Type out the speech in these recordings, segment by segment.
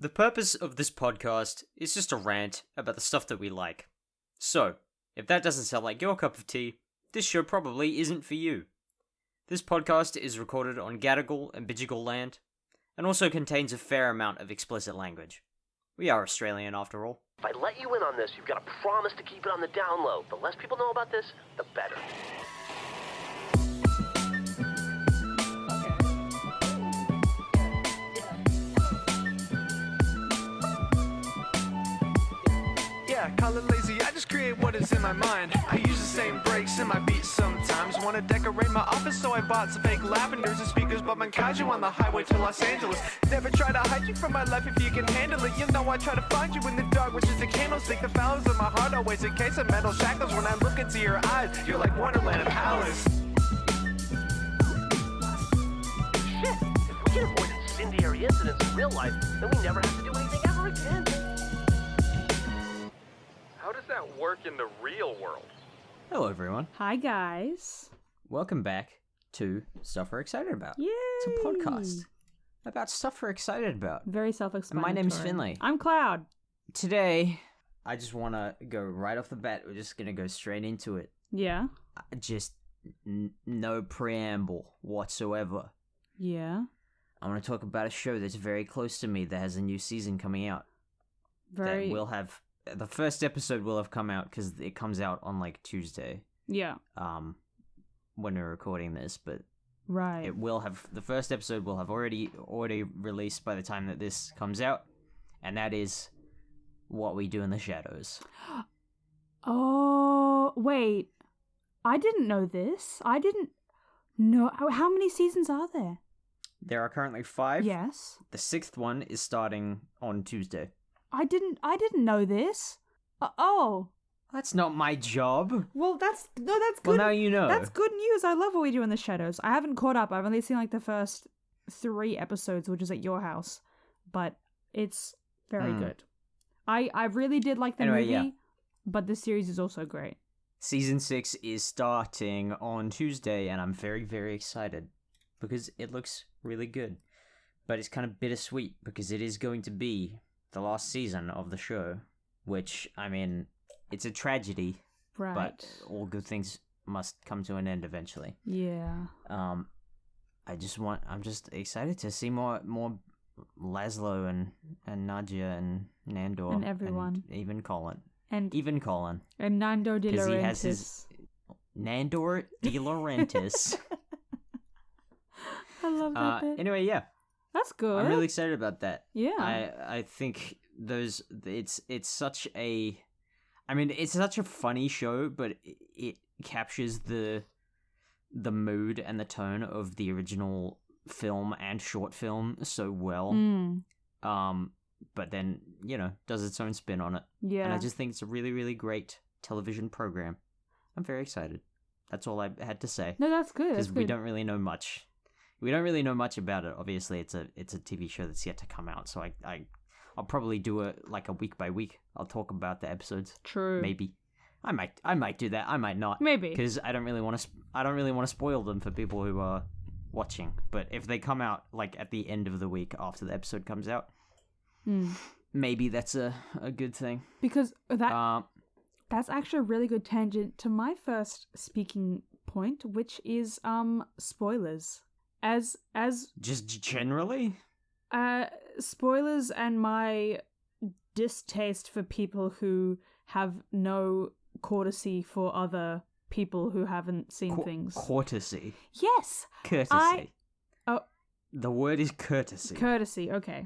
The purpose of this podcast is just a rant about the stuff that we like. So, if that doesn't sound like your cup of tea, this show probably isn't for you. This podcast is recorded on Gadigal and Bidjigal land, and also contains a fair amount of explicit language. We are Australian after all. If I let you in on this, you've got to promise to keep it on the down low. The less people know about this, the better. Yeah, call it lazy, I just create what is in my mind. I use the same breaks in my beats sometimes. Wanna decorate my office, so I bought some fake lavenders and speakers, but Mankaiju on the highway to Los Angeles. Never try to hide you from my life if you can handle it. You know I try to find you in the dark, which is the candlestick. The flowers of my heart always encase in metal shackles. When I look into your eyes, you're like Wonderland and Alice. Shit, if we can avoid incendiary incidents in real life, then we never have to do anything ever again. How does that work in the real world? Hello everyone. Hi guys. Welcome back to Stuff We're Excited About. Yay! It's a podcast about stuff we're excited about. Very self-explanatory. My name's Finley. I'm Cloud. Today, I just want to go right off the bat. We're just going to go straight into it. Yeah. Just no preamble whatsoever. Yeah. I want to talk about a show that's very close to me that has a new season coming out. Very. That will have... The first episode will have come out because it comes out on like Tuesday. Yeah. When we're recording this, but right. it will have the first episode will have already released by the time that this comes out, and that is What We Do in the Shadows. Oh wait, I didn't know this. I didn't know how many seasons are there. There are currently 5. Yes. The 6th one is starting on Tuesday. I didn't know this. Oh. That's not my job. Well, that's good. Well, now you know. That's good news. I love What We Do in the Shadows. I haven't caught up. I've only seen like the first 3 episodes, which is at your house, but it's very good. I really did like the movie, but the series is also great. Season 6 is starting on Tuesday, and I'm very, very excited because it looks really good. But it's kind of bittersweet because it is going to be the last season of the show, which, I mean, it's a tragedy, right? But all good things must come to an end eventually. Yeah. I'm just excited to see more Laszlo and Nadia and Nandor and everyone, and even Colin and because Nando De Laurentiis. he has his Nandor De Laurentiis. I love that bit. Anyway, yeah. That's good. I'm really excited about that. Yeah. I think it's such a it's such a funny show, but it captures the mood and the tone of the original film and short film so well. But then, does its own spin on it. Yeah. And I just think it's a really, really great television program. I'm very excited. That's all I had to say. No, that's good. Because we don't really know much. We don't really know much about it. Obviously, it's a TV show that's yet to come out. So I'll probably do it like a week by week. I'll talk about the episodes. True. Maybe. I might do that. I might not. Maybe. Because I don't really want to spoil them for people who are watching. But if they come out like at the end of the week after the episode comes out, maybe that's a good thing. Because that's actually a really good tangent to my first speaking point, which is spoilers. As just generally, spoilers and my distaste for people who have no courtesy for other people who haven't seen things. Courtesy. Yes. Courtesy. The word is courtesy. Courtesy. Okay.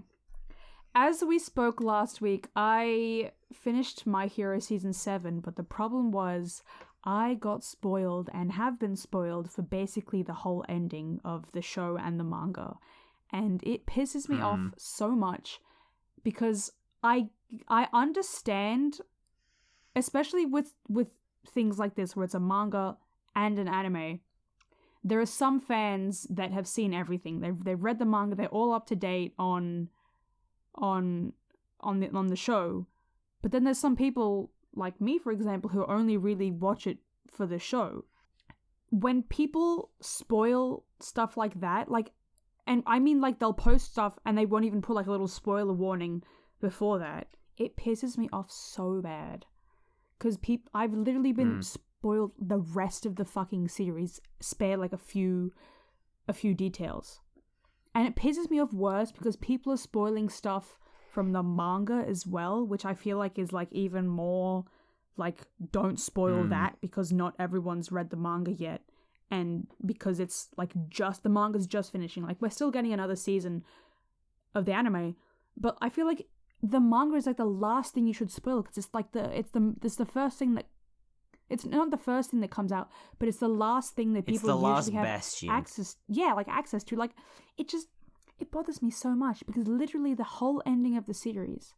As we spoke last week, I finished My Hero Season 7, but the problem was I got spoiled and have been spoiled for basically the whole ending of the show and the manga. And it pisses me off so much because I understand, especially with things like this where it's a manga and an anime, there are some fans that have seen everything. They've read the manga, they're all up to date on the show. But then there's some people like me, for example, who only really watch it for the show. When people spoil stuff like that, like and I mean, like, they'll post stuff and they won't even put, like, a little spoiler warning before that. It pisses me off so bad. Because I've literally been spoiled the rest of the fucking series, spare, like, a few details. And it pisses me off worse because people are spoiling stuff from the manga as well, which I feel like is, like, even more, like, don't spoil that because not everyone's read the manga yet. And because it's, like, the manga's just finishing. Like, we're still getting another season of the anime, but I feel like the manga is, like, the last thing you should spoil because it's, like, it's the first thing that... It's not the first thing that comes out, but it's the last thing that people usually have access... Yeah, like, access to. Like, it bothers me so much because literally the whole ending of the series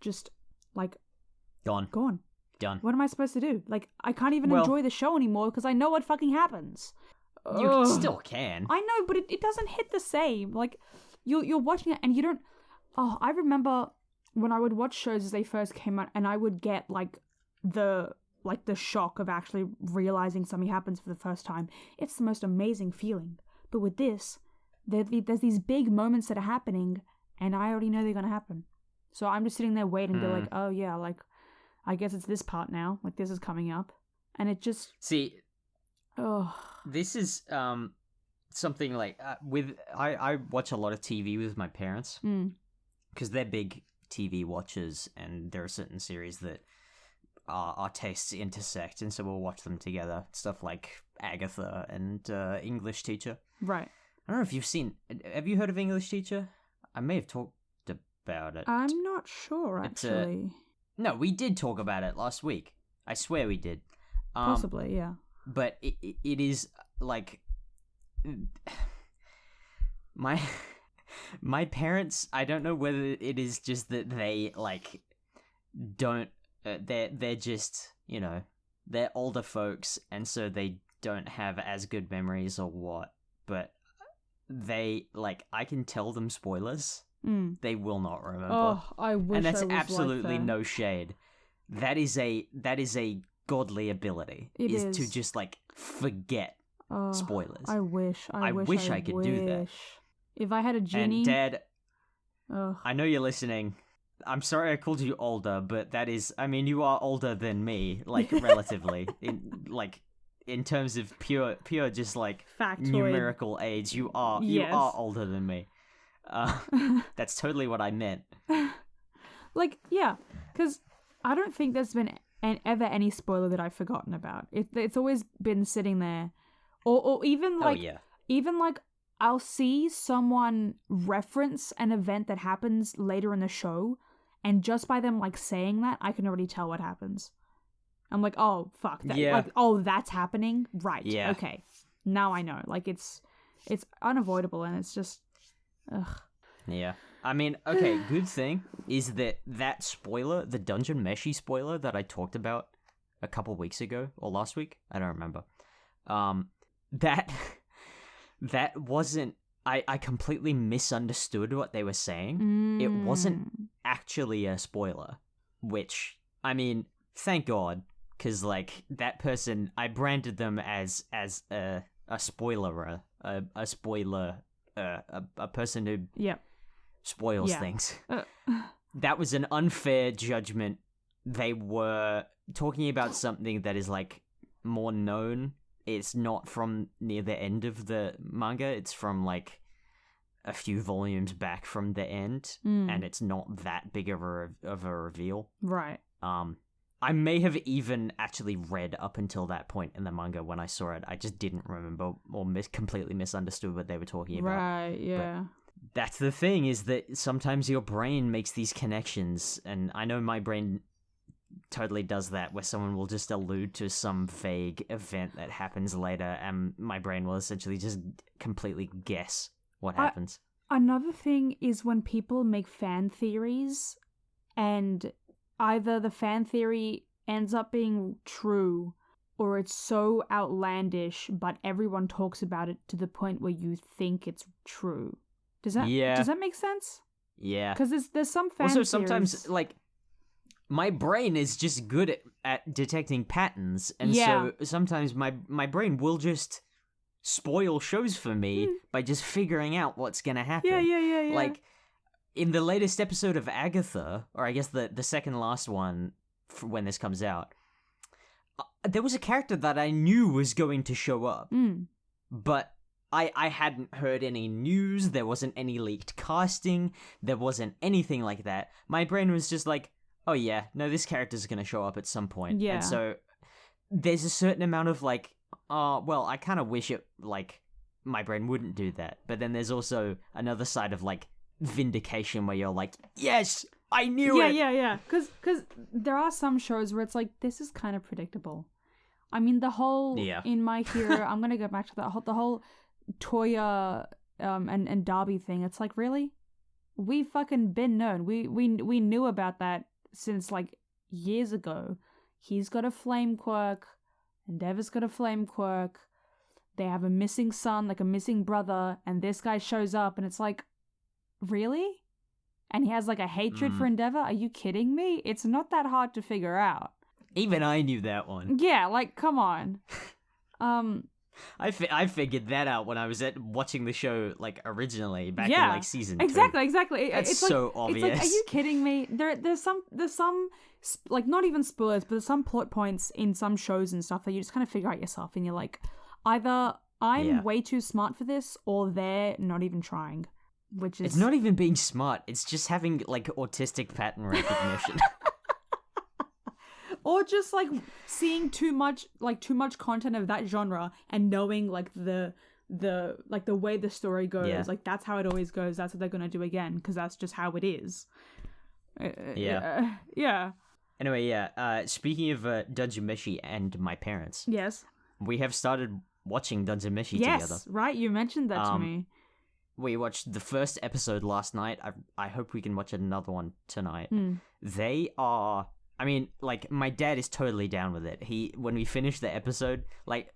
just, like... Gone. Done. What am I supposed to do? Like, I can't even enjoy the show anymore because I know what fucking happens. You still can. I know, but it doesn't hit the same. Like, you're watching it and you don't... Oh, I remember when I would watch shows as they first came out and I would get, like, the shock of actually realizing something happens for the first time. It's the most amazing feeling. But with this, there's these big moments that are happening and I already know they're going to happen. So I'm just sitting there waiting to be like, oh yeah, like... I guess it's this part now. Like, this is coming up. And it just... See, this is something like... I watch a lot of TV with my parents. Because they're big TV watchers, and there are certain series that our tastes intersect, and so we'll watch them together. Stuff like Agatha and English Teacher. Right. I don't know if you've seen... Have you heard of English Teacher? I may have talked about it. I'm not sure, actually. No, we did talk about it last week. I swear we did. Possibly, yeah. But it is, like... My parents, I don't know whether it is just that they, like, don't... they're just, you know, they're older folks, and so they don't have as good memories or what. But they, like, I can tell them spoilers. They will not remember. Oh, I wish. And that's I was absolutely like that. no shade. That is a godly ability. It is to just, like, forget spoilers. I wish I could do that. If I had a genie. And Dad, I know you're listening. I'm sorry I called you older, but that is, I mean, you are older than me, like, relatively. In terms of pure just, like, Factoid. Numerical age, you are older than me. That's totally what I meant. Like, yeah, because I don't think there's been ever any spoiler that I've forgotten about. It's always been sitting there, or even like, even like I'll see someone reference an event that happens later in the show, and just by them like saying that, I can already tell what happens. I'm like, oh fuck, like, oh, that's happening, right? Yeah, okay, now I know. Like, it's unavoidable, and it's just. Ugh. Yeah. I mean, okay, good thing is that spoiler, the Dungeon Meshi spoiler that I talked about a couple weeks ago, or last week, I don't remember. That wasn't... I completely misunderstood what they were saying. It wasn't actually a spoiler, which, I mean, thank God, because, like, that person, I branded them as a spoilerer, a spoiler... a person who spoils things. That was an unfair judgment. They were talking about something that is, like, more known. It's not from near the end of the manga. It's from, like, a few volumes back from the end, and it's not that big of a reveal. Right. I may have even actually read up until that point in the manga when I saw it. I just didn't remember or completely misunderstood what they were talking about. Right, yeah. But that's the thing, is that sometimes your brain makes these connections, and I know my brain totally does that, where someone will just allude to some vague event that happens later, and my brain will essentially just completely guess what happens. Another thing is when people make fan theories, and either the fan theory ends up being true, or it's so outlandish, but everyone talks about it to the point where you think it's true. Does that make sense? Yeah. Because there's some fan theories. Also, sometimes, like, my brain is just good at detecting patterns, and so sometimes my brain will just spoil shows for me by just figuring out what's gonna happen. Yeah. Like, in the latest episode of Agatha, or I guess the second last one for when this comes out, there was a character that I knew was going to show up, but I hadn't heard any news, there wasn't any leaked casting, there wasn't anything like that. My brain was just like, oh yeah, no, this character's gonna show up at some point. Yeah. And so there's a certain amount of like, well, I kind of wish it, like, my brain wouldn't do that. But then there's also another side of, like, vindication where you're like, yes, I knew it! Yeah. Because there are some shows where it's like, this is kind of predictable. I mean, the whole, in My Hero, I'm going to go back to that, the whole Toya and Darby thing. It's like, really? We fucking been known. We knew about that since, like, years ago. He's got a flame quirk. Endeavor's got a flame quirk. They have a missing son, like a missing brother, and this guy shows up, and it's like, really? And he has like a hatred for Endeavor? Are you kidding me? It's not that hard to figure out. Even I knew that one. Yeah, like, come on. I figured that out when I was watching the show, like, originally, back in, like, season 2. Exactly. That's It's so like, obvious. It's like, are you kidding me? There's some like, not even spoilers, but there's some plot points in some shows and stuff that you just kind of figure out yourself, and you're like, either I'm way too smart for this, or they're not even trying. Which is... It's not even being smart, it's just having, like, autistic pattern recognition. Or just, like, seeing too much content of that genre and knowing, like, the way the story goes. Like, that's how it always goes. That's what they're gonna do again, because that's just how it is. Yeah. Anyway, speaking of Dungeon Meshi and my parents. Yes. We have started watching Dungeon Meshi yes, together. Right, you mentioned that to me. We watched the first episode last night. I hope we can watch another one tonight. They are... I mean, like, my dad is totally down with it. When we finished the episode, like,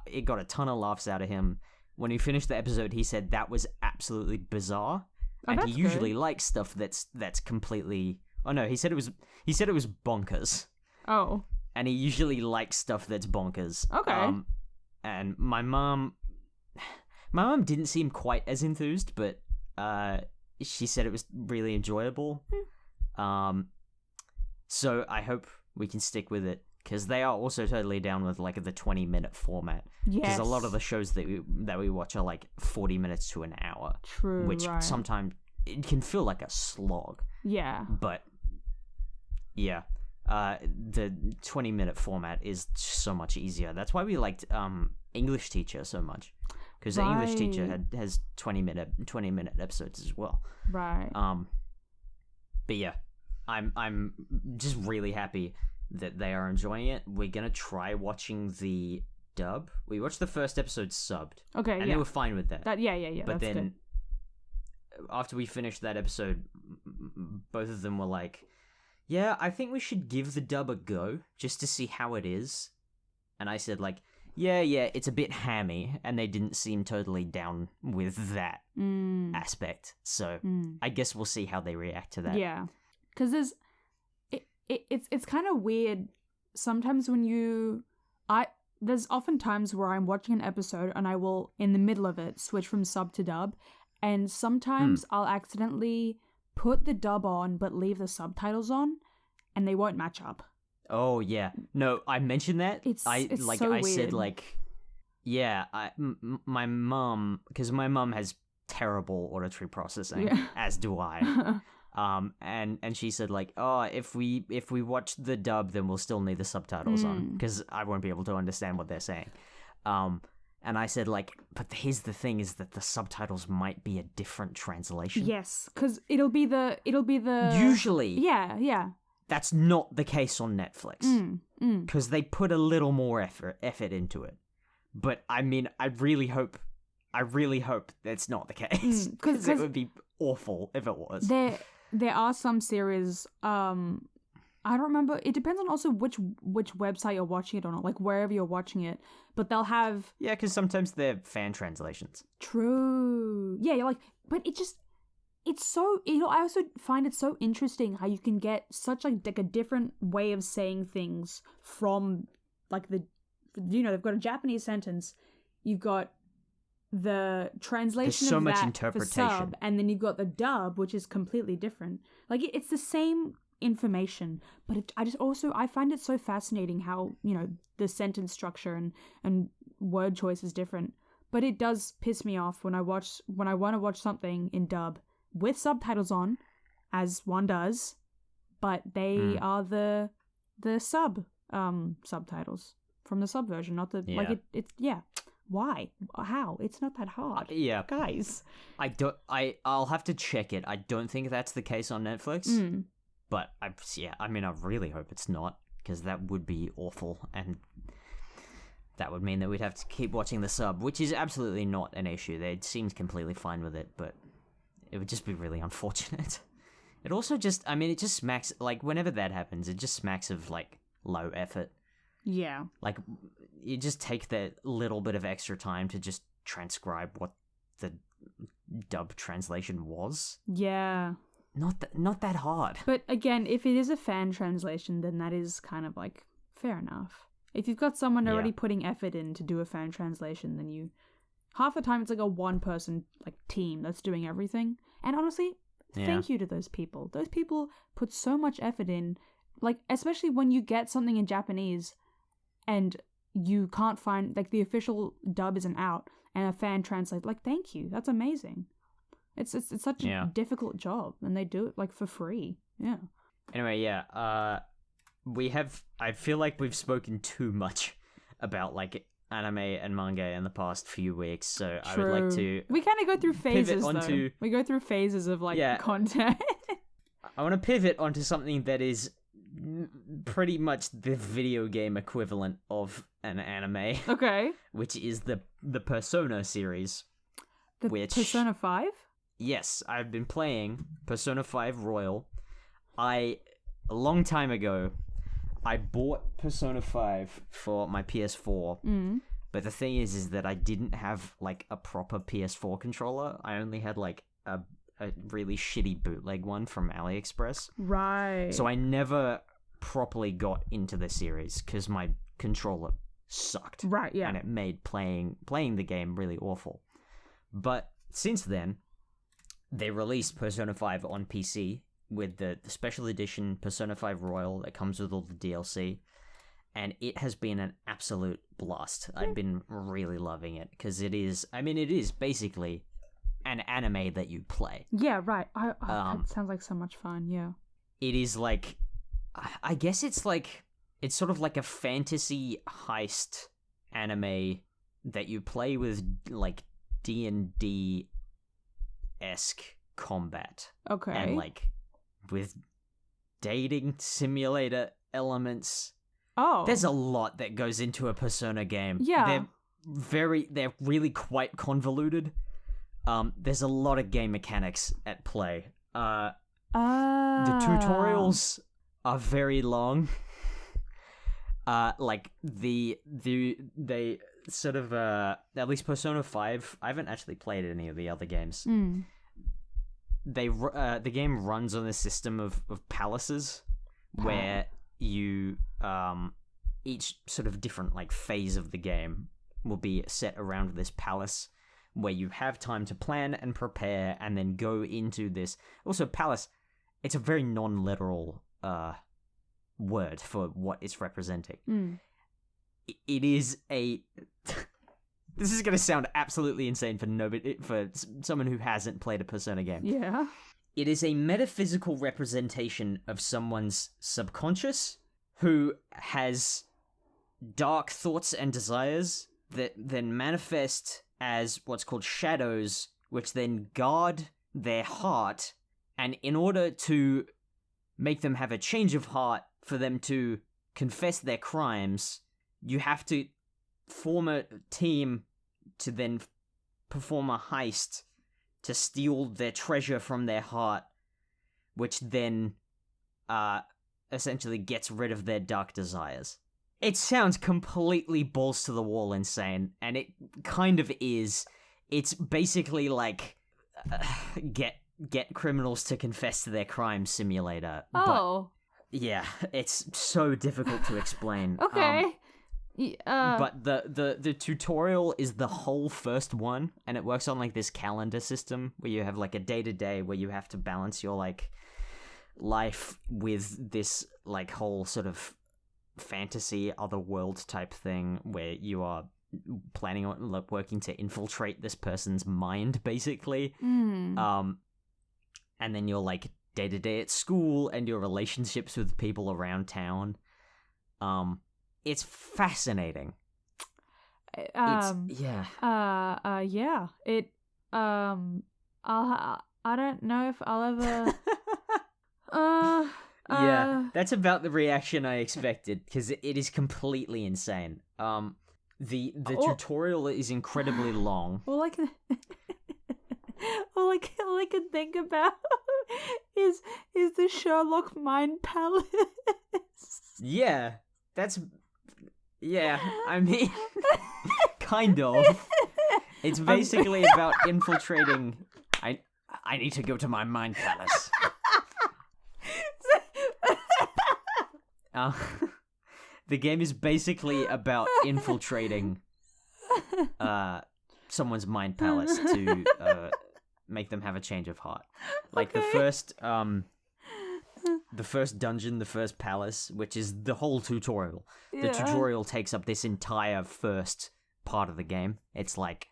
it got a ton of laughs out of him. When we finished the episode, he said that was absolutely bizarre. And he usually likes stuff that's completely... Oh no, he said it was bonkers. Oh. And he usually likes stuff that's bonkers. Okay. And my mom didn't seem quite as enthused, but she said it was really enjoyable. So I hope we can stick with it, because they are also totally down with, like, the 20-minute format. Yes. Because a lot of the shows that we watch are like 40 minute to an hour. True. Which sometimes it can feel like a slog. Yeah. But yeah, the 20-minute format is so much easier. That's why we liked English Teacher so much, because the English Teacher has 20-minute episodes as well. Right. But yeah, I'm just really happy that they are enjoying it. We're gonna try watching the dub. We watched the first episode subbed. Okay. And they were fine with that. Yeah. But that's then good. After we finished that episode, both of them were like, yeah, I think we should give the dub a go just to see how it is. And I said, like, yeah, it's a bit hammy, and they didn't seem totally down with that aspect. So I guess we'll see how they react to that. Yeah, because it's kind of weird sometimes when there's often times where I'm watching an episode and I will, in the middle of it, switch from sub to dub, and sometimes I'll accidentally put the dub on but leave the subtitles on, and they won't match up. Oh yeah, no, I mentioned that. It's so I weird. said, like, yeah, my mom, because my mom has terrible auditory processing, as do I. And she said, like, oh, if we watch the dub, then we'll still need the subtitles on, because I won't be able to understand what they're saying. And I said, like, but here's the thing, is that the subtitles might be a different translation. Yes, because it'll be the usually. Yeah. That's not the case on Netflix, because they put a little more effort into it. But I mean, I really hope that's not the case, because it would be awful if it was. There are some series. I don't remember. It depends on also which website you're watching it on, like wherever you're watching it. But they'll have because sometimes they're fan translations. True. Yeah, you're like, but it's so, I also find it so interesting how you can get such like a different way of saying things from like they've got a Japanese sentence, you've got the translation so of much that interpretation. for sub, and then you've got the dub, which is completely different. Like it's the same information, but I find it so fascinating how, you know, the sentence structure and word choice is different. But it does piss me off when I want to watch something in dub with subtitles on, as one does, but they are the subtitles from the sub version, not the like it. Why? How? It's not that hard. Yeah, guys. I'll have to check it. I don't think that's the case on Netflix. But I really hope it's not, because that would be awful, and that would mean that we'd have to keep watching the sub, which is absolutely not an issue. They seemed completely fine with it, but it would just be really unfortunate. It also just, it just smacks, like, whenever that happens, it just smacks of, like, low effort. Yeah. Like, you just take that little bit of extra time to just transcribe what the dub translation was. Yeah. Not that hard. But again, if it is a fan translation, then that is kind of like fair enough. If you've got someone already putting effort in to do a fan translation, then half the time it's like a one-person like team that's doing everything. And honestly, thank you to those people. Those people put so much effort in, like especially when you get something in Japanese and you can't find, like, the official dub isn't out and a fan translates. Like, thank you. That's amazing. It's such a difficult job, and they do it like for free. Yeah. Anyway, I feel like we've spoken too much about like anime and manga in the past few weeks, so I would like to. We kind of go through phases. Though. We go through phases of like content. I want to pivot onto something that is pretty much the video game equivalent of an anime. Okay. Which is the Persona series. Persona 5? Yes, I've been playing Persona 5 Royal. A long time ago, I bought Persona 5 for my PS4, but the thing is that I didn't have, like, a proper PS4 controller. I only had, like, a really shitty bootleg one from AliExpress. Right. So I never properly got into the series, because my controller sucked. Right, yeah. And it made playing the game really awful. But since then, they released Persona 5 on PC with the special edition Persona 5 Royal that comes with all the DLC, and it has been an absolute blast. I've been really loving it, because it is basically an anime that you play. Yeah, right. That sounds like so much fun, yeah. It is like, I guess it's sort of like a fantasy heist anime that you play with, like, D&D-esque combat. Okay. And, like, with dating simulator elements. Oh. There's a lot that goes into a Persona game. Yeah. They're really quite convoluted. There's a lot of game mechanics at play. The tutorials are very long. Like they sort of at least Persona 5, I haven't actually played any of the other games. The game runs on a system of palaces where you each sort of different like phase of the game will be set around this palace where you have time to plan and prepare and then go into this. Also, palace, it's a very non-literal word for what it's representing. It is a this is going to sound absolutely insane for someone who hasn't played a Persona game. Yeah. It is a metaphysical representation of someone's subconscious who has dark thoughts and desires that then manifest as what's called shadows, which then guard their heart, and in order to make them have a change of heart, for them to confess their crimes, you have to form a team to then perform a heist to steal their treasure from their heart, which then essentially gets rid of their dark desires. It sounds completely balls to the wall insane, and it kind of is. It's basically like get criminals to confess to their crimes simulator. Oh. But yeah, it's so difficult to explain. Okay. But the tutorial is the whole first one, and it works on like this calendar system where you have like a day-to-day where you have to balance your like life with this like whole sort of fantasy other world type thing where you are planning on like working to infiltrate this person's mind basically. And then your like day-to-day at school and your relationships with people around town. It's fascinating. Yeah. It I don't know if I'll ever yeah, that's about the reaction I expected because it is completely insane. The tutorial is incredibly long. All I can think about is the Sherlock Mind Palace. Yeah, I mean, kind of. It's basically about infiltrating. I need to go to my mind palace. The game is basically about infiltrating someone's mind palace to make them have a change of heart. Like the first dungeon, the first palace, which is the whole tutorial. Yeah. The tutorial takes up this entire first part of the game. It's like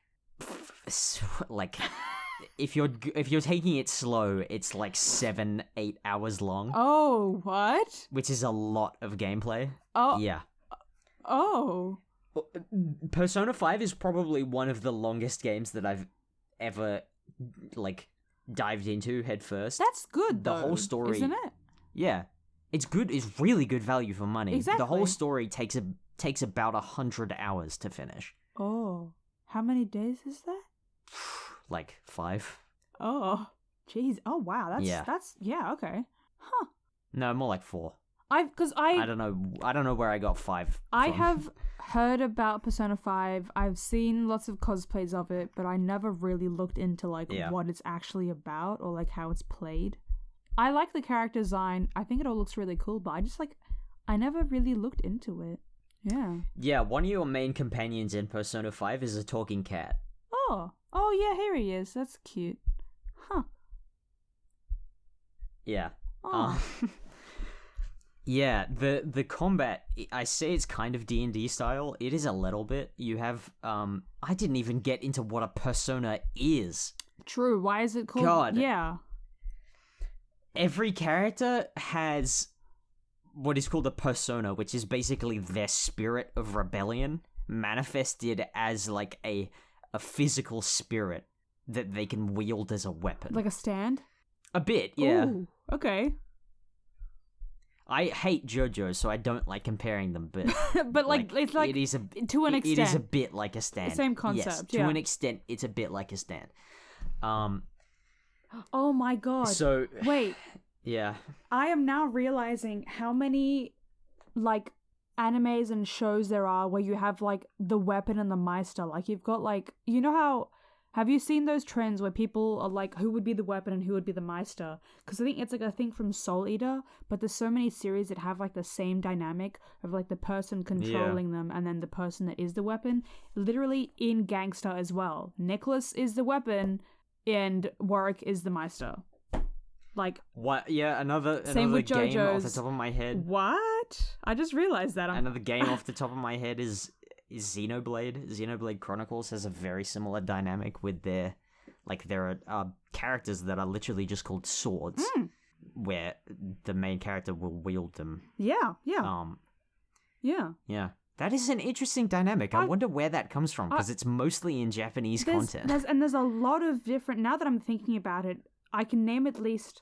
if you're taking it slow, it's like 7-8 hours long. Oh, what? Which is a lot of gameplay. Oh. Yeah. Oh. Persona 5 is probably one of the longest games that I've ever like dived into head first. That's good, The though, whole story, isn't it? Yeah, it's good. It's really good value for money. Exactly. The whole story takes about 100 hours to finish. Oh, how many days is that? Like 5. Oh, jeez. Oh, wow. That's okay. Huh. No, more like 4. I don't know where I got 5. I from. have heard about Persona 5. I've seen lots of cosplays of it, but I never really looked into like what it's actually about or like how it's played. I like the character design. I think it all looks really cool, but I never really looked into it. Yeah. Yeah, one of your main companions in Persona 5 is a talking cat. Oh, yeah, here he is. That's cute. Huh. Yeah. Oh. Yeah, the combat, I say it's kind of D&D style. It is a little bit. You have, I didn't even get into what a persona is. True. Why is it called? God. Yeah. Every character has what is called a persona, which is basically their spirit of rebellion manifested as like a physical spirit that they can wield as a weapon. Like a stand? A bit, yeah. Ooh, okay. I hate JoJo, so I don't like comparing them, but but like it's like it is to an extent. It is a bit like a stand. Same concept. Yes, to an extent, it's a bit like a stand. Oh my god. So wait. Yeah. I am now realizing how many like animes and shows there are where you have like the weapon and the Meister. Like you've got like, you know how, have you seen those trends where people are like, who would be the weapon and who would be the Meister? Because I think it's like a thing from Soul Eater, but there's so many series that have like the same dynamic of like the person controlling them and then the person that is the weapon. Literally in Gangster as well. Nicholas is the weapon and Warwick is the Meister. Like what? Yeah, another same with game JoJo's. off the top of my head. What? I just realized that. Another game off the top of my head is Xenoblade. Xenoblade Chronicles has a very similar dynamic with there are characters that are literally just called swords, where the main character will wield them. Yeah. Yeah. That is an interesting dynamic. I wonder where that comes from, because it's mostly in Japanese content. There's a lot of different. Now that I'm thinking about it, I can name at least,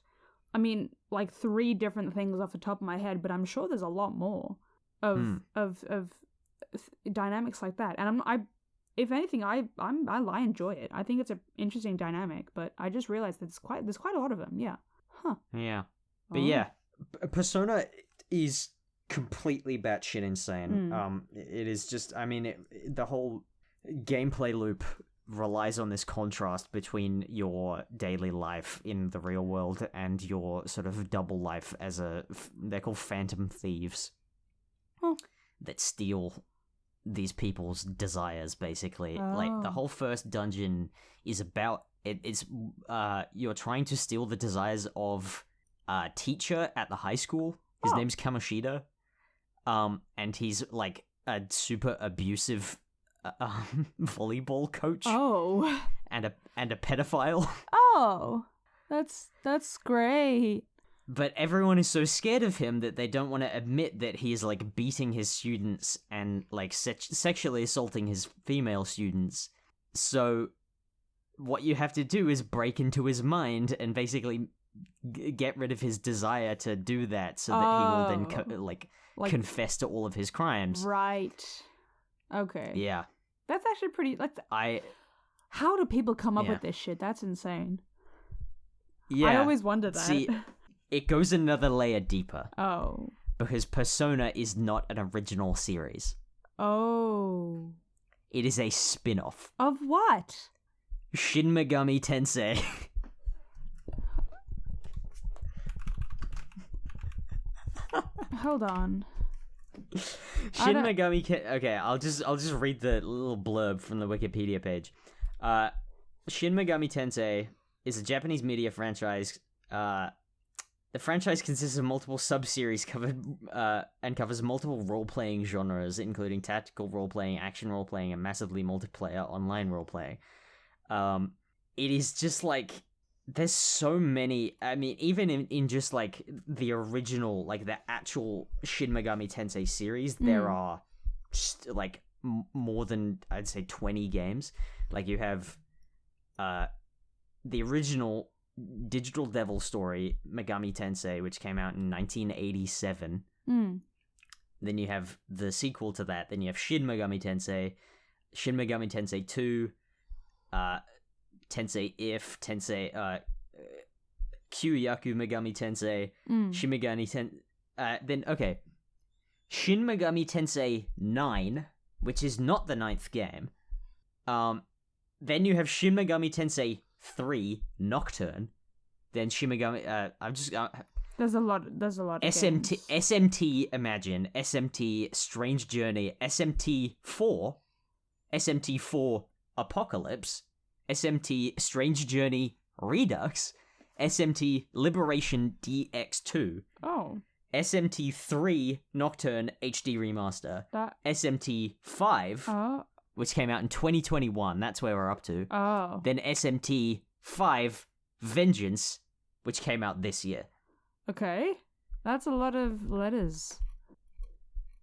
I mean, like 3 different things off the top of my head, but I'm sure there's a lot more of dynamics like that. And if anything, I enjoy it. I think it's an interesting dynamic, but I just realized that there's quite a lot of them. Yeah. Huh. Yeah. But yeah, Persona is completely batshit insane. It is just, I mean, the whole gameplay loop relies on this contrast between your daily life in the real world and your sort of double life as they're called phantom thieves that steal these people's desires, basically. Like, the Oh. whole first dungeon is about... It's you're trying to steal the desires of a teacher at the high school. His Oh. name's Kamoshida. And he's, like, a super abusive volleyball coach Oh. and a pedophile. Oh. That's great. But everyone is so scared of him that they don't want to admit that he is, like, beating his students and, like, sexually assaulting his female students. So what you have to do is break into his mind and basically get rid of his desire to do that so that he will then, Like- confess to all of his crimes. Right. Okay. Yeah. That's actually pretty, like, I... how do people come up Yeah. with this shit? That's insane. Yeah. I always wondered that. See, it goes another layer deeper. Oh. Because Persona is not an original series. Oh. It is a spin-off. Of what? Shin Megami Tensei. Hold on. Shin don't- Okay, I'll just read the little blurb from the Wikipedia page. Shin Megami Tensei is a Japanese media franchise. The franchise consists of multiple sub-series and covers multiple role-playing genres, including tactical role-playing, action role-playing, and massively multiplayer online role-playing. It is just like... There's so many... I mean, even in just, like, the original, like, the actual Shin Megami Tensei series, there are, just, like, more than, I'd say, 20 games. Like, you have the original Digital Devil story, Megami Tensei, which came out in 1987. Mm. Then you have the sequel to that. Then you have Shin Megami Tensei, Shin Megami Tensei 2, Tensei If, Tensei, Kyu-Yaku Megami Tensei, Shin Megami Shin Megami Tensei 9, which is not the 9th game. Then you have Shin Megami Tensei 3, Nocturne. Then Shin Megami, There's a lot of SMT, games. SMT Imagine, SMT Strange Journey, SMT 4 Apocalypse, SMT Strange Journey Redux, SMT Liberation DX2, Oh. SMT 3 Nocturne HD Remaster, That. SMT 5, Oh. which came out in 2021, that's where we're up to, Oh. then SMT 5 Vengeance, which came out this year. Okay. That's a lot of letters.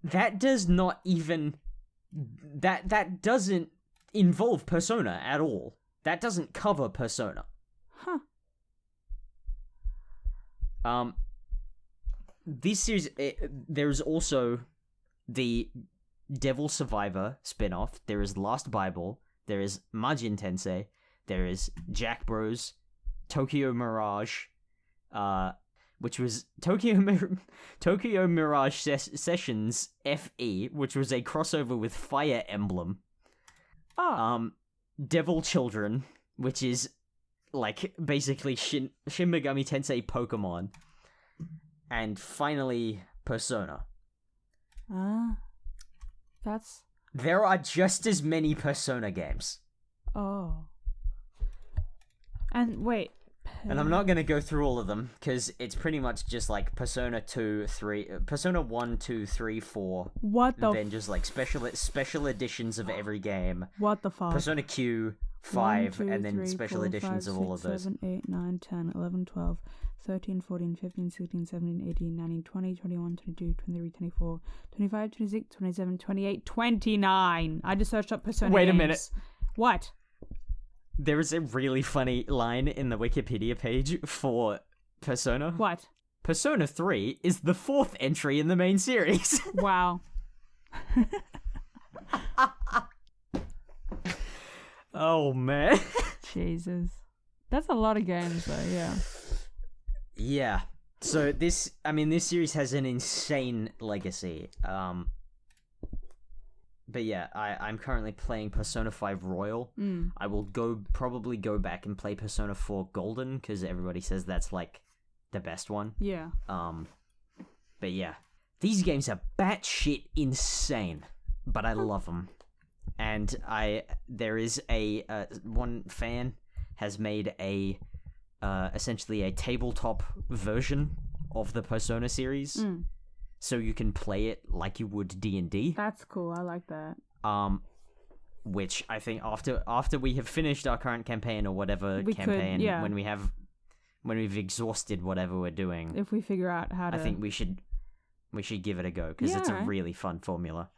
That does not even... That doesn't involve Persona at all. That doesn't cover Persona. Huh. This series, there's also the Devil Survivor spin-off. There is Last Bible. There is Majin Tensei. There is Jack Bros. Tokyo Mirage, which was Tokyo Mirage Sessions FE, which was a crossover with Fire Emblem. Oh. Devil Children, which is like basically Shin Megami Tensei Pokemon, and finally Persona. That's... There are just as many Persona games. Oh. And wait. And I'm not going to go through all of them, because it's pretty much just like Persona 2, 3, Persona 1, 2, 3, 4. What the And then just like special editions of every game. What the fuck? Persona Q, 5, and then special editions of all of those. 7, 8, 9, 10, 11, 12, 13, 14, 15, 16, 17, 18, 19, 20, 21, 22, 23, 24, 25, 26, 27, 28, 29. I just searched up Persona Wait a games. minute. What? There is a really funny line in the Wikipedia page for Persona. What? Persona 3 is the 4th entry in the main series. Wow. Oh, man. Jesus. That's a lot of games, though, yeah. Yeah. So this series has an insane legacy. But yeah, I'm currently playing Persona 5 Royal. I will probably go back and play Persona 4 Golden, because everybody says that's like the best one. Yeah. But yeah, these games are batshit insane. but I love them. And there is a one fan has made a essentially a tabletop version of the Persona series, so you can play it like you would D&D. That's cool. I like that. Which I think after we have finished our current campaign or whatever when we've exhausted whatever we're doing, if we figure out how to, I think we should give it a go because it's a really fun formula.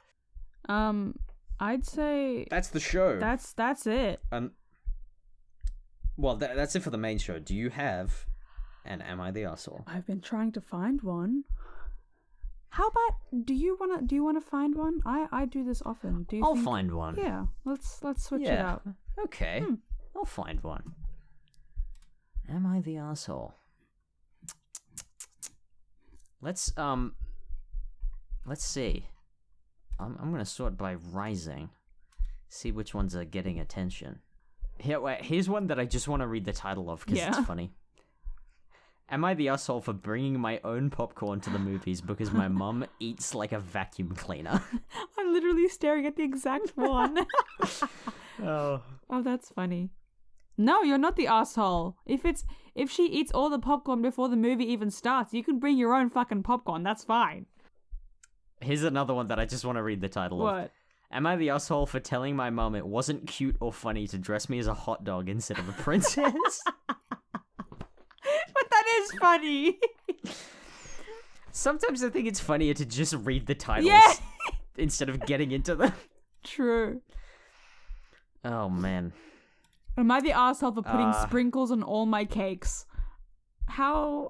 I'd say that's the show. That's it. Well, that's it for the main show. Do you have an Am I the Arsehole? I've been trying to find one. How about do you wanna find one? I do this often. I'll find one. Yeah, let's switch it up. Okay, I'll find one. Am I the Arsehole? Let's see. I'm gonna sort by rising. See which ones are getting attention. Here's one that I just want to read the title of because it's funny. Am I the asshole for bringing my own popcorn to the movies because my mum eats like a vacuum cleaner? I'm literally staring at the exact one. Oh, that's funny. No, you're not the asshole. If she eats all the popcorn before the movie even starts, you can bring your own fucking popcorn. That's fine. Here's another one that I just want to read the title of. What? Am I the asshole for telling my mum it wasn't cute or funny to dress me as a hot dog instead of a princess? But that is funny. Sometimes I think it's funnier to just read the titles instead of getting into them. True. Oh, man. Am I the asshole for putting sprinkles on all my cakes? How...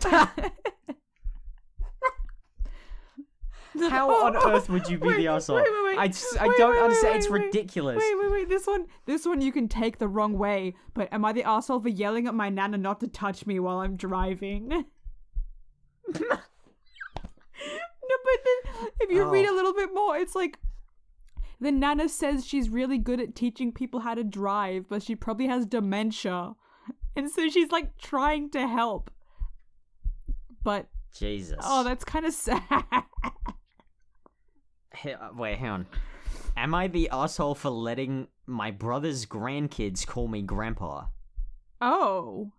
How on earth would you be the asshole? I don't understand. It's ridiculous. Wait. This one you can take the wrong way. But am I the asshole for yelling at my nana not to touch me while I'm driving? No, but then if you read a little bit more, it's like the nana says she's really good at teaching people how to drive, but she probably has dementia, and so she's like trying to help. But Jesus. Oh, that's kind of sad. Wait, hang on. Am I the asshole for letting my brother's grandkids call me grandpa? Oh.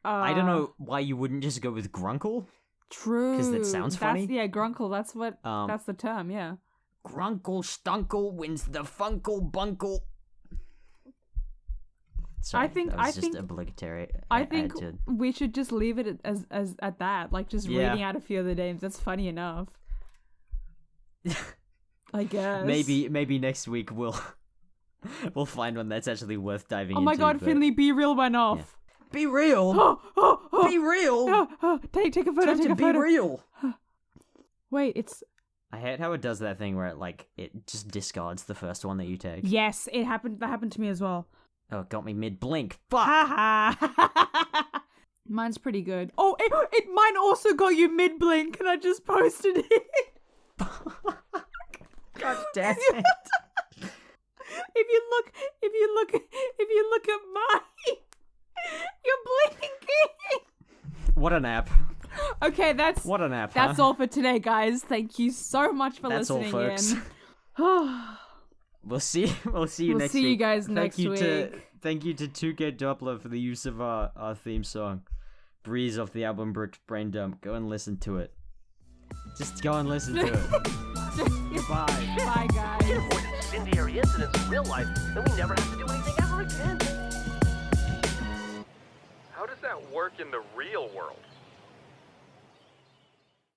I don't know why you wouldn't just go with grunkle. True. Because that sounds funny. Yeah, grunkle. That's what. That's the term. Yeah. Grunkle Stunkle wins the Funkle Bunkle. Sorry, I think obligatory. I think we should just leave it as at that. Like just reading out a few of the names. That's funny enough. I guess. Maybe next week we'll find one that's actually worth diving into. Oh my god, Finley, Be Real went off. Yeah. Be real. Be real. Take a photo. Take a be photo. Real. Wait, it's. I hate how it does that thing where it just discards the first one that you take. Yes, it happened. That happened to me as well. Oh, it got me mid blink. Fuck. Mine's pretty good. Oh, mine also got you mid blink, and I just posted it. God damn it. If you look at mine, you're blinking. What an app. Okay, what an app. That's all for today, guys. Thank you so much for listening. That's all, folks. We'll see you next week. We'll see you guys next week. Thank you to 2K Doppler for the use of our theme song, Breeze, off the album Brain Dump. Go and listen to it. Just go and listen to it. Bye. Bye, guys. We can avoid incendiary incidents in real life, and we never have to do anything ever again. How does that work in the real world?